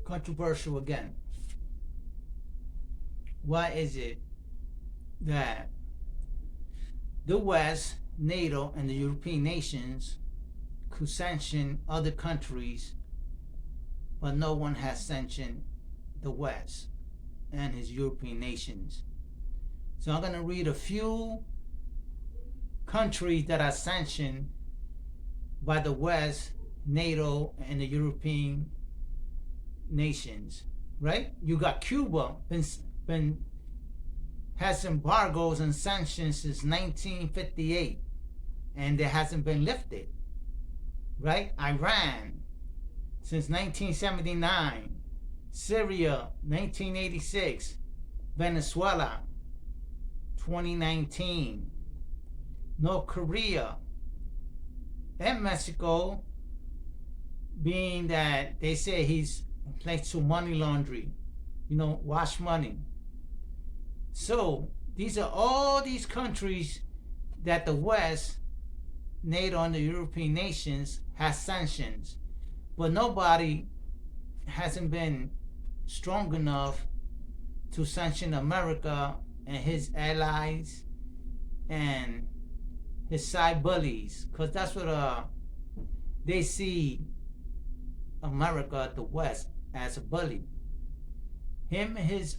controversial again. Why is it that the West, NATO, and the European nations could sanction other countries, but no one has sanctioned the West and his European nations? So I'm going to read a few countries that are sanctioned by the West, NATO, and the European nations, right? You got Cuba, has embargoes and sanctions since 1958, and it hasn't been lifted, right? Iran since 1979, Syria 1986, Venezuela 2019, North Korea, and Mexico, being that they say he's linked to money laundering, wash money. So these are all these countries that the West, NATO, and the European nations has sanctions, but nobody hasn't been strong enough to sanction America and his allies and his side bullies, because that's what they see America, the West, as a bully. Him and his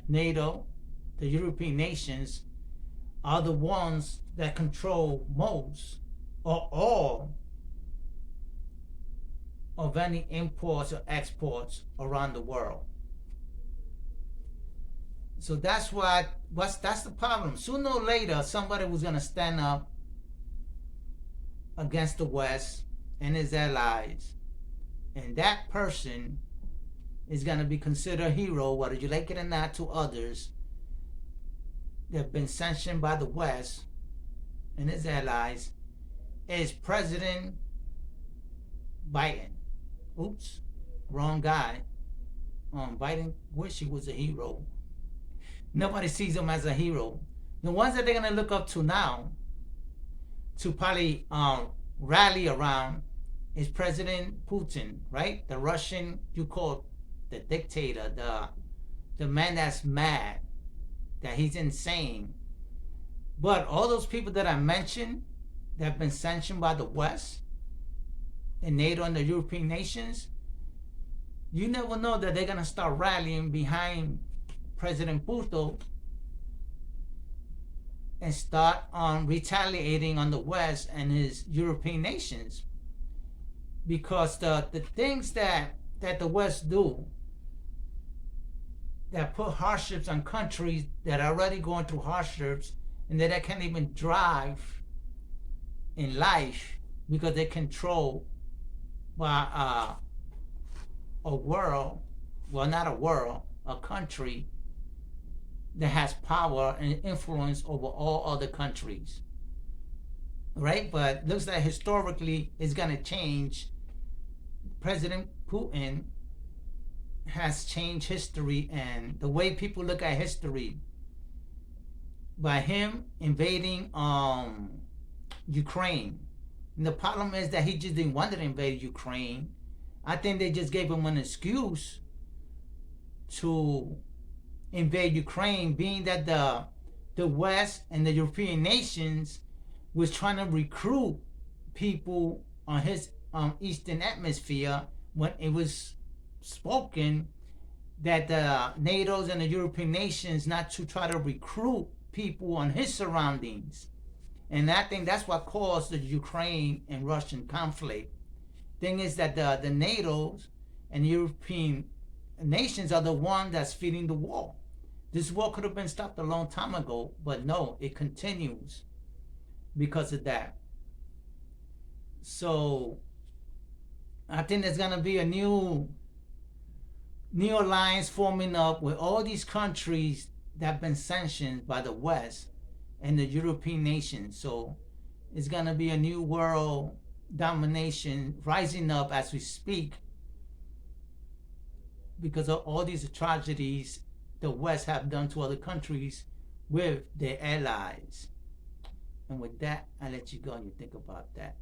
NATO, the European nations, are the ones that control most or all of any imports or exports around the world. So that's the problem. Sooner or later, somebody was going to stand up against the West and his allies, and that person is going to be considered a hero, whether you like it or not, to others that have been sanctioned by the West and his allies, is President Biden. Oops, wrong guy. Biden wish he was a hero. Nobody sees him as a hero. The ones that they're going to look up to now to probably rally around is President Putin, right? The Russian, you call the dictator, the man that's mad, that he's insane. But all those people that I mentioned that have been sanctioned by the West and NATO and the European nations, you never know that they're going to start rallying behind President Putin and start retaliating on the West and his European nations. Because the things that the West do that put hardships on countries that are already going through hardships and that can't even drive in life because they're controlled by a world, well, not a world, a country that has power and influence over all other countries, right? But looks like historically it's going to change. President Putin has changed history and the way people look at history by him invading Ukraine. And the problem is that he just didn't want to invade Ukraine. I think they just gave him an excuse to invade Ukraine, being that the West and the European nations was trying to recruit people on his Eastern hemisphere, when it was spoken that the NATO's and the European nations not to try to recruit people on his surroundings. And I think that's what caused the Ukraine and Russian conflict. Thing is that the NATO's and European nations are the one that's feeding the war. This war could have been stopped a long time ago, but no, it continues because of that. So I think there's gonna be a new alliance forming up with all these countries that have been sanctioned by the West and the European nations. So it's gonna be a new world domination rising up as we speak because of all these tragedies the West have done to other countries with their allies. And with that, I let you go and you think about that.